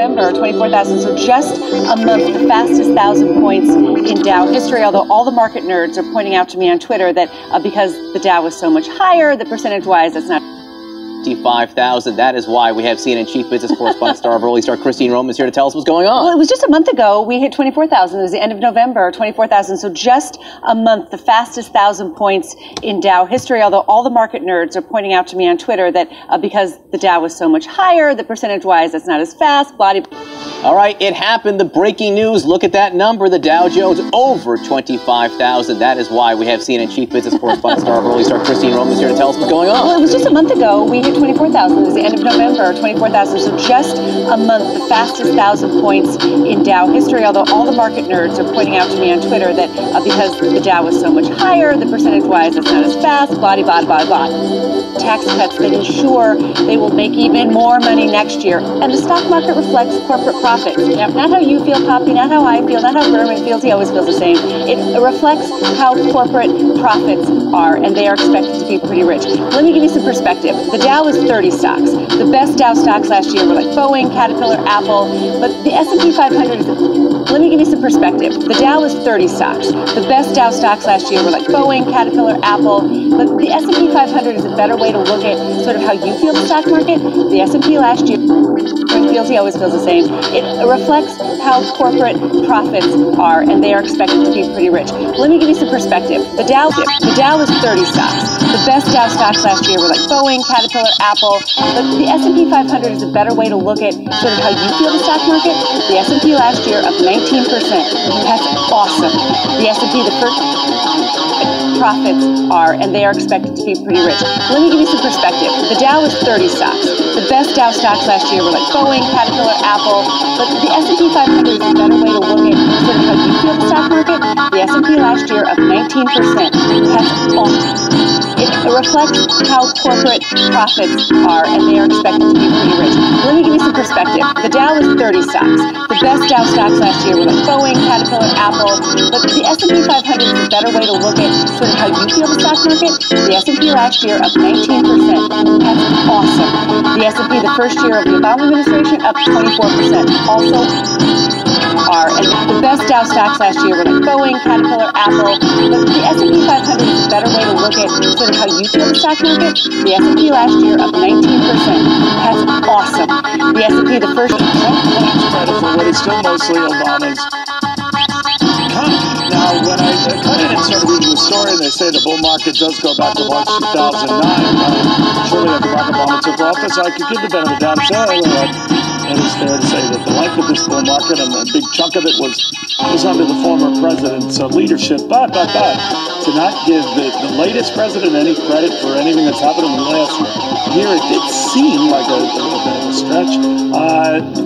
November, 24,000. So just a month, the fastest 1,000 points in Dow history, although all the market nerds are pointing out to me on Twitter that because the Dow was so much higher, that percentage-wise, that's not 55,000. That is why we have CNN chief business correspondent star of Early Start, Christine Roman, is here to tell us what's going on. Well, it was just a month ago. We hit 24,000. It was the end of November, 24,000. So just a month, the fastest 1,000 points in Dow history, although all the market nerds are pointing out to me on Twitter that because the Dow was so much higher, that percentage-wise, that's not as fast, blah, blah, blah. All right, it happened. The breaking news. Look at that number. The Dow Jones over 25,000. That is why we have CNN chief business correspondent star of Early Start, Christine Roman, is here to tell us what's going on. Well, it was just a month ago. We hit 24,000. It was the end of November, 24,000. So just a month, the fastest 1,000 points in Dow history, although all the market nerds are pointing out to me on Twitter that because the Dow was so much higher, that percentage-wise, it's not as fast, blah, blah, blah, blah. Tax cuts that ensure they will make even more money next year. And the stock market reflects corporate profits. Not how you feel, Poppy, not how I feel, not how Berman feels. He always feels the same. It reflects how corporate profits are, and they are expected to be pretty rich. Let me give you some perspective. The Dow is 30 stocks. The best Dow stocks last year were like Boeing, Caterpillar, Apple, but the S&P 500 is... Let me give you some perspective. The Dow is 30 stocks. The best Dow stocks last year were like Boeing, Caterpillar, Apple, but the S&P 500 is a better way to look at sort of how you feel the stock market. The S&P last year, he always feels the same. It reflects how corporate profits are, and they are expected to be pretty rich. Let me give you some perspective. The Dow is 30 stocks. The best Dow stocks last year were like Boeing, Caterpillar, Apple, but the S&P 500 is a better way to look at sort of how you feel the stock market. The S&P last year up 19%. That's awesome. The S&P, the first profits are, and they are expected to be pretty rich. Let me give you some perspective. The Dow is 30 stocks. The best Dow stocks last year were like Boeing, Caterpillar, Apple, but the S&P 500 is a better way to look at sort of how you feel the stock market. The S&P last year up 19%. That's awesome. It reflects how corporate profits are, and they are expected to be pretty rich. Let me give you some perspective. The Dow is 30 stocks. The best Dow stocks last year were like Boeing, Caterpillar, Apple, but the S&P 500 is a better way to look at sort of how you feel the stock market. The S&P last year up 19%. That's awesome. The S&P the first year of the Obama administration up 24%. Also are, and the best Dow stocks last year were like Boeing, Caterpillar, Apple, but the S&P 500 is a better way to look at sort of how you feel the stock market. The S&P last year up 19%. That's awesome. The S&P the first... Trump claims credit for what is still mostly Obama's economy. Now, when I cut in and started reading the story, and they say the bull market does go back to March 2009, shortly after Barack Obama took office, I could give the benefit of the doubt and say, it is fair to say that the length of this bull market and a big chunk of it was under the former president's leadership. But to not give the latest president any credit for anything that's happened in the last year, it did seem like a bit of a stretch.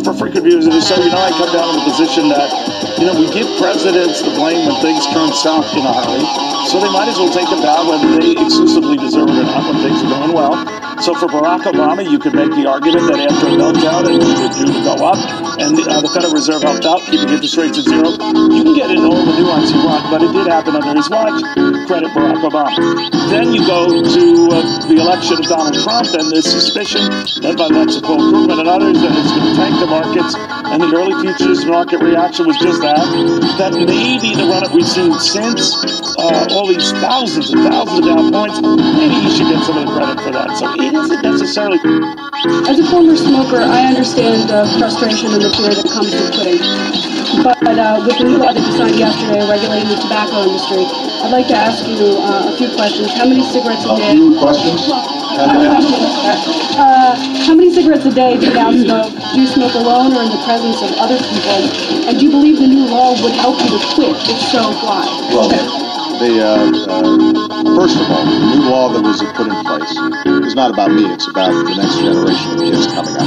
For frequent viewers of the show, I come down to the position that, we give presidents the blame when things turn south in a hurry. So they might as well take the bow whether they exclusively deserve it or not when things are going well. So for Barack Obama, you could make the argument that after a meltdown and we were due to go up, and the Federal Reserve helped out, keeping interest rates at zero, you can get into all the nuance you want, but it did happen under his watch. Credit Barack Obama. Then you go to the election of Donald Trump and this suspicion, led by Lexipol Krugman and others, that it's going to tank the markets, and the early futures market reaction was just that maybe the run-up we've seen since, all these thousands and thousands of Dow points, maybe you should get some of the credit for that. So it isn't necessarily... As a former smoker, I understand the frustration and the fear that comes with quitting. But with the new law that you signed yesterday regulating the tobacco industry, I'd like to ask you a few questions. How many cigarettes a day? How many cigarettes a day do you now smoke? Do you smoke alone or in the presence of other people? And do you believe the new law would help you to quit? If so, why? Well, first of all, the new law that was put in place is not about me. It's about the next generation of kids coming up.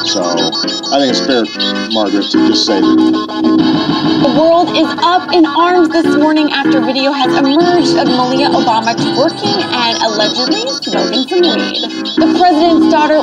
So I think it's fair, Margaret, to just say that. The world is up in arms this morning after video has emerged of Malia Obama twerking and allegedly smoking some weed. The president's daughter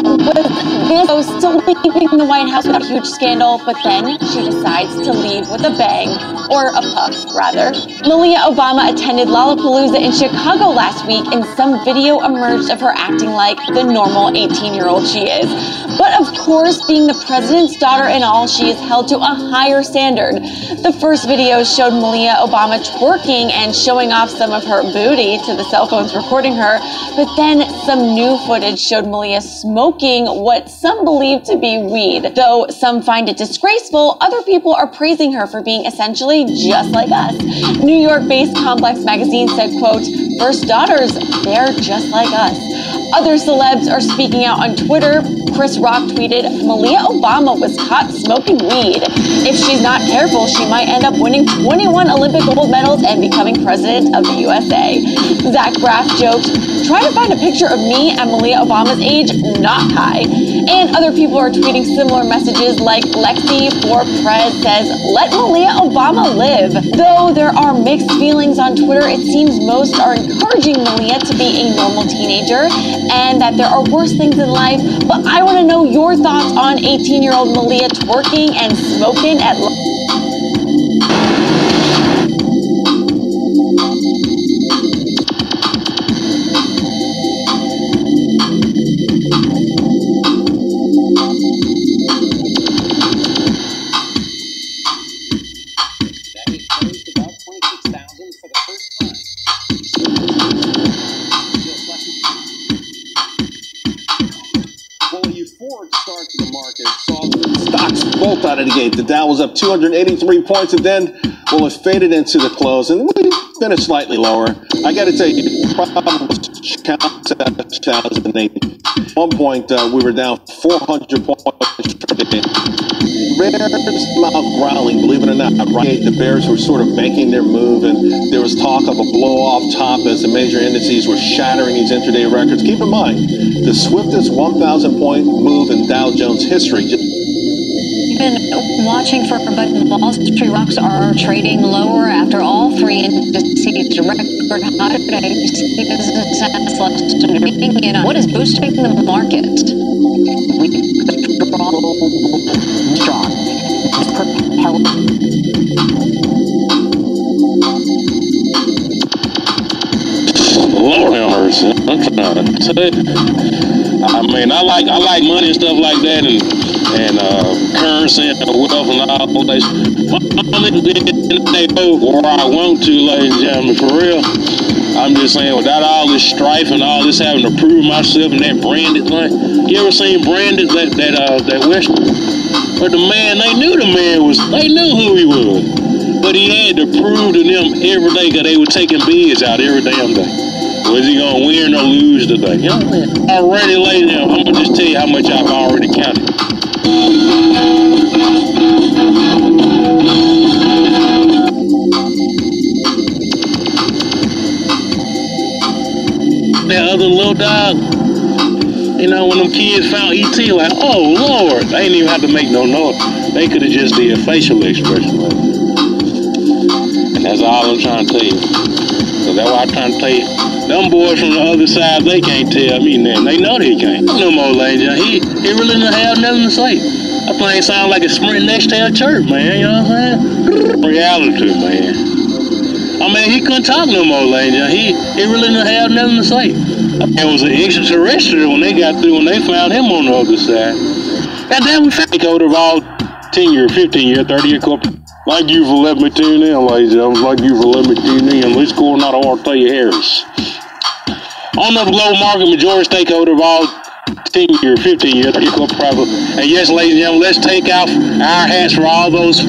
was still leaving the White House without a huge scandal, but then she decides to leave with a bang, or a puff, rather. Malia Obama attended Lollapalooza in Chicago last week, and some video emerged of her acting like the normal 18-year-old she is. But of course, first being the president's daughter and all, she is held to a higher standard. The first video showed Malia Obama twerking and showing off some of her booty to the cell phones recording her, but then some new footage showed Malia smoking what some believe to be weed. Though some find it disgraceful, other people are praising her for being essentially just like us. New York-based Complex magazine said, quote, "First daughters, they're just like us." Other celebs are speaking out on Twitter. Chris Rock tweeted, "Malia Obama was caught smoking weed. If she's not careful, she might end up winning 21 Olympic gold medals and becoming president of the USA." Zach Braff joked, "Try to find a picture of me at Malia Obama's age, not high." And other people are tweeting similar messages, like Lexi for Prez says, "Let Malia Obama live." Though there are mixed feelings on Twitter, it seems most are encouraging Malia to be a normal teenager and that there are worse things in life. But I want to know your thoughts on 18-year-old Malia twerking and smoking at bolt out of the gate. The Dow was up 283 points, and then, well, it faded into the close, and we finished slightly lower. I got to tell you, probably 2008. At one point, we were down 400 points. Bears mouth growling, believe it or not. Right, the Bears were sort of making their move, and there was talk of a blow-off top as the major indices were shattering these intraday records. Keep in mind, the swiftest 1,000-point move in Dow Jones history. Been watching for, but Wall Street rocks are trading lower after all three indices record high today. What is boosting the market? We strong. Lord have mercy. I'm trying to tell you. I mean, I like money and stuff like that, and currency and wealth and all that. They go where I want to, ladies and gentlemen, for real. I'm just saying, without all this strife and all this having to prove myself and that branded thing. You ever seen branded that Western? But the man, they knew the man was, they knew who he was. But he had to prove to them every day because they were taking bids out every damn day. Was he going to win or lose today? You know what I'm saying? Already laid down. I'm going to just tell you how much I've already counted. That other little dog, you know, when them kids found E.T., like, oh, Lord, they didn't even have to make no noise. They could have just did a facial expression like that. And that's all I'm trying to tell you. So that's why I'm trying to tell you. Them boys from the other side, they can't tell me nothing. They know they can't. No more, ladies and gentlemen. He really doesn't have nothing to say. That thing sound like a sprint next to a church, man. You know what I'm saying? Reality, man. I mean, he couldn't talk no more, ladies and gentlemen. He really didn't have nothing to say. It was an extraterrestrial when they got through, when they found him on the other side. Goddamn, we found code of all 10-year, 15-year, 30-year corporate. Thank you for letting me tune in, ladies and gentlemen. Thank you for letting me tune in. Let's go on out of Arthea Harris. On the global market, majority stakeholder of all 10-year, 15-year, 30-year corporate private. And yes, ladies and gentlemen, let's take off our hats for all those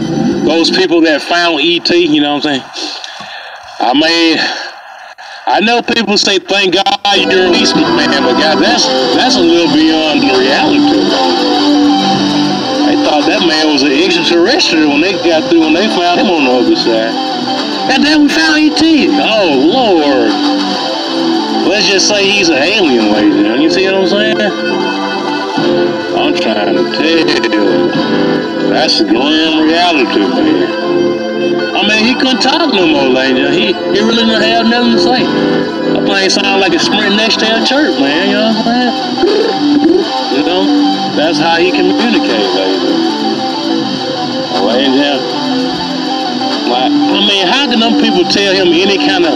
people that found E.T., you know what I'm saying? I mean, I know people say, thank God you're an Eastern man, but God, that's a little beyond the reality. They thought that man was an extraterrestrial when they got through, when they found him on the other side. Goddamn, we found E.T. Oh, Lord. Let's just say he's an alien, ladies and gentlemen. You see what I'm saying? I'm trying to tell you. That's the grim reality, man. I mean, he couldn't talk no more, ladies and gentlemen. He really didn't have nothing to say. That thing sound like a sprint next to a church, man. You know what I'm saying? You know? That's how he communicates, ladies and gentlemen. Like, I mean, how can some people tell him any kind of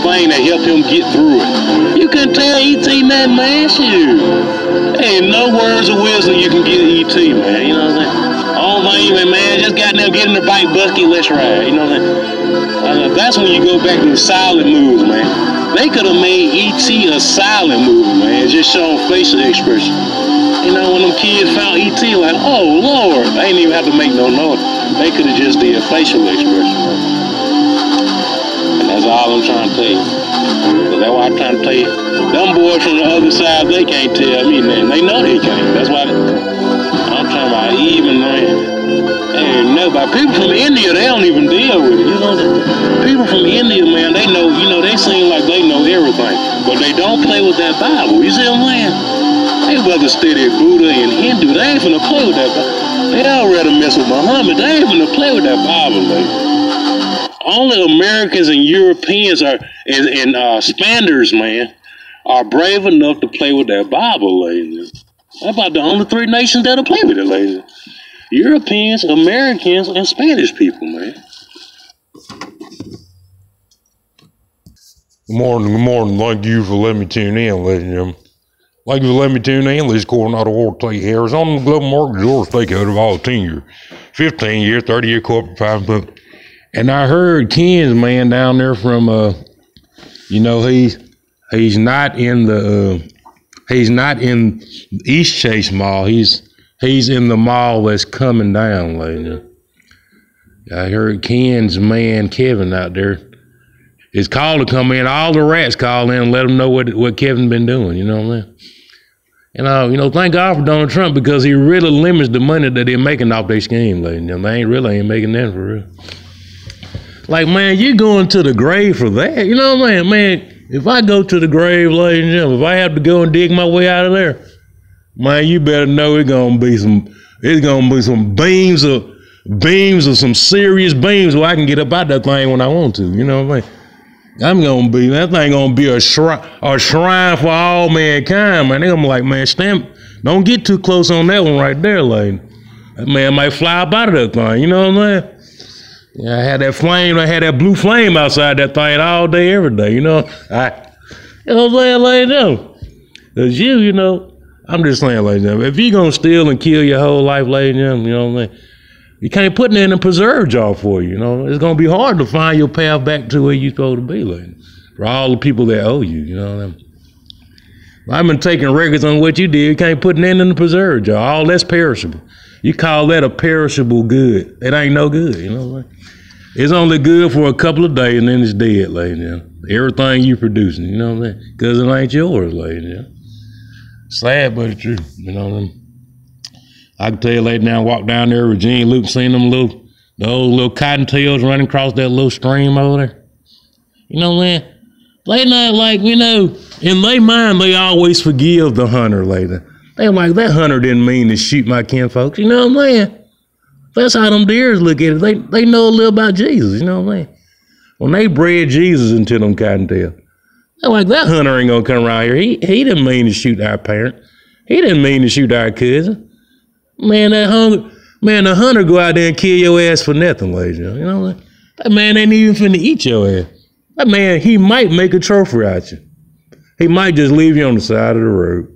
thing that help him get through it. You can tell E.T. nothing, man. Shoot. There ain't no words of wisdom you can get E.T., man. You know what I'm saying? All thing, man, just goddamn get in the bike bucket, let's ride. You know what I'm saying? That's when you go back to the silent moves, man. They could have made E.T. a silent movie, man. Just showing facial expression. You know, when them kids found E.T., like, oh, Lord, they didn't even have to make no noise. They could have just did facial expression. And that's all I'm trying to tell you. So that's why I'm trying to tell you. Them boys from the other side, they can't tell me nothing. They know they can't. That's why I'm talking about even, man. They ain't nobody. People from India, they don't even deal with it. You know, people from India, man, they know, you know, they seem like they know everything. But they don't play with that Bible. You see what I'm saying? They rather study Buddha and Hindu. They ain't finna play with that Bible. They all rather mess with Muhammad. They ain't finna play with that Bible, man. Only Americans and Europeans are, and Spaniards, man, are brave enough to play with that Bible, ladies. That's about the only three nations that'll play with it, ladies. Europeans, Americans, and Spanish people, man. Good morning. Thank you for letting me tune in, ladies and gentlemen. Thank you for letting me tune in. This is Coronado Ortega Harris on the global market George stakeholder of all 10 years, 15 years, 30-year corporate private. And I heard Ken's man down there from, you know, he's not in the East Chase Mall. He's in the mall that's coming down, ladies. I heard Ken's man Kevin out there. It's called to come in. All the rats call in and let them know what Kevin been doing. You know what I mean? And you know, thank God for Donald Trump because he really limits the money that they're making off their scheme, ladies. They ain't making that for real. Like, man, you going to the grave for that? You know what I mean? Man, if I go to the grave, ladies and gentlemen, if I have to go and dig my way out of there, man, you better know it's gonna be some beams of some serious beams where I can get up out that thing when I want to. You know what I mean? That thing gonna be a shrine for all mankind, man. They gonna be like, man, don't get too close on that one right there, lady. That man might fly up out of that thing, you know what I'm saying? Yeah, I had that blue flame outside that thing all day, every day, you know? You know what I'm saying, lady? Cause you know, I'm just saying, lady, if you gonna steal and kill your whole life, lady, you know what I'm saying? You can't put it in a preserve jar for you, you know. It's going to be hard to find your path back to where you're supposed to be, lady. For all the people that owe you, you know what I mean? I've been taking records on what you did. You can't put it in the preserve jar. All that's perishable. You call that a perishable good. It ain't no good, you know what I mean? It's only good for a couple of days and then it's dead, lady. You know? Everything you producing, you know what I mean? Because it ain't yours, lady. You know? Sad, but it's true, you know what I mean? I can tell you later now, walk down there, Virginia Loop, seen them those little cottontails running across that little stream over there. You know, man, they not like, you know, in their mind, they always forgive the hunter later. They like, that hunter didn't mean to shoot my kinfolks. You know what I'm saying? That's how them deers look at it. They know a little about Jesus, you know what I'm saying? When they bred Jesus into them cottontails, they're like, that hunter ain't gonna come around here. He didn't mean to shoot our parent. He didn't mean to shoot our cousin. Man, the hunter go out there and kill your ass for nothing, ladies. You know what? That man ain't even finna eat your ass. That man, he might make a trophy out you. He might just leave you on the side of the road.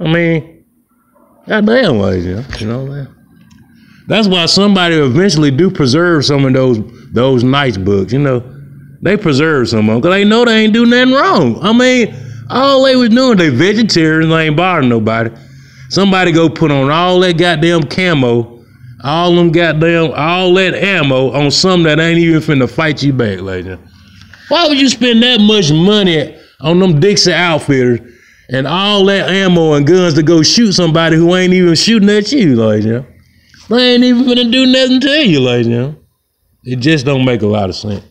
I mean, goddamn, ladies. You know what? That's why somebody eventually do preserve some of those nice books. You know, they preserve some of them because they know they ain't do nothing wrong. I mean, all they was doing, they vegetarians, they ain't bothering nobody. Somebody go put on all that goddamn camo, all that ammo on something that ain't even finna fight you back, lady. Why would you spend that much money on them Dixie outfitters and all that ammo and guns to go shoot somebody who ain't even shooting at you, lady? They ain't even finna do nothing to you, lady. It just don't make a lot of sense.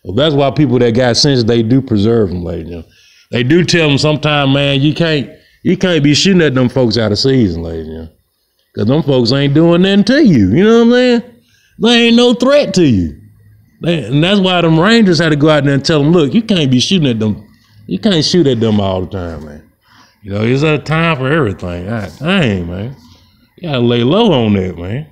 Well, that's why people that got sense, they do preserve them, lady. They do tell them sometimes, man, you can't be shooting at them folks out of season, ladies. Because them folks ain't doing nothing to you. You know what I'm saying? They ain't no threat to you. And that's why them Rangers had to go out there and tell them, look, you can't be shooting at them. You can't shoot at them all the time, man. You know, there's a time for everything. Dang, man. You gotta lay low on that, man.